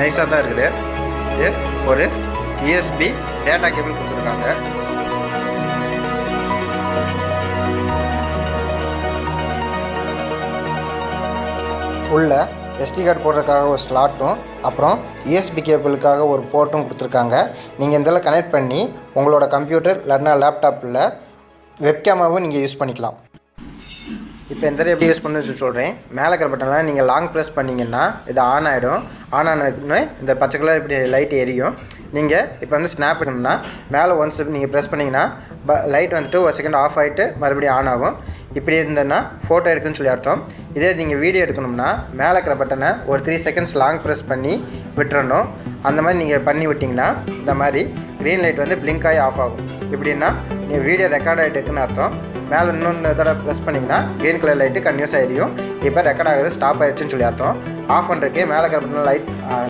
நைஸாக தான் இருக்குது. இது ஒரு யூஎஸ்பி டேட்டா கேபிள் கொடுத்துருக்காங்க. உள்ள எஸ்டி கார்டு போடுறதுக்காக ஒரு ஸ்லாட்டும் அப்புறம் யூஎஸ்பி கேபிளுக்காக ஒரு போர்ட்டும் கொடுத்துருக்காங்க. நீங்கள் இதில் கனெக்ட் பண்ணி உங்களோட கம்ப்யூட்டர் இல்லைன்னா லேப்டாப்பில் வெப்கேமாவும் நீங்கள் யூஸ் பண்ணிக்கலாம். இப்போ இந்த எப்படி யூஸ் பண்ணு சொல்கிறேன். மேலே இருக்கிற பட்டனில் நீங்கள் லாங் ப்ரெஸ் பண்ணிங்கன்னா இது ஆன் ஆகிடும். ஆன் ஆனதுன்னு இந்த பச்சை கலர் இப்படி லைட் எரியும். நீங்கள் இப்போ வந்து ஸ்னாப் பண்ணணும்னா மேலே ஒன்ஸ் நீங்கள் ப்ரெஸ் பண்ணிங்கன்னா லைட் வந்துட்டு ஒரு செகண்ட் ஆஃப் ஆகிட்டு மறுபடியும் ஆன் ஆகும். இப்படி இருந்ததுன்னா ஃபோட்டோ எடுக்குன்னு சொல்லி அர்த்தம். இதே நீங்கள் வீடியோ எடுக்கணும்னா மேலே இருக்கிற பட்டனை ஒரு 3 செகண்ட்ஸ் லாங் ப்ரெஸ் பண்ணி விட்டுறணும். அந்த மாதிரி நீங்கள் பண்ணி விட்டிங்கன்னா இந்த மாதிரி க்ரீன் லைட் வந்து பிளிங்க் ஆகி ஆஃப் ஆகும். இப்படின்னா நீங்கள் வீடியோ ரெக்கார்ட் ஆகிட்டு இருக்குன்னு அர்த்தம். மேலே இன்னொன்று தடவை ப்ரெஸ் பண்ணிங்கன்னா க்ரீன் கலர் லைட்டு கன்யூஸ் ஆகிடும். இப்போ ரெக்கார்ட் ஆகுது ஸ்டாப் ஆகிடுச்சுன்னு சொல்லி அர்த்தம். ஆஃப் பண்ணுறதுக்கே மேலே இருக்கிற பட்டன் லைட்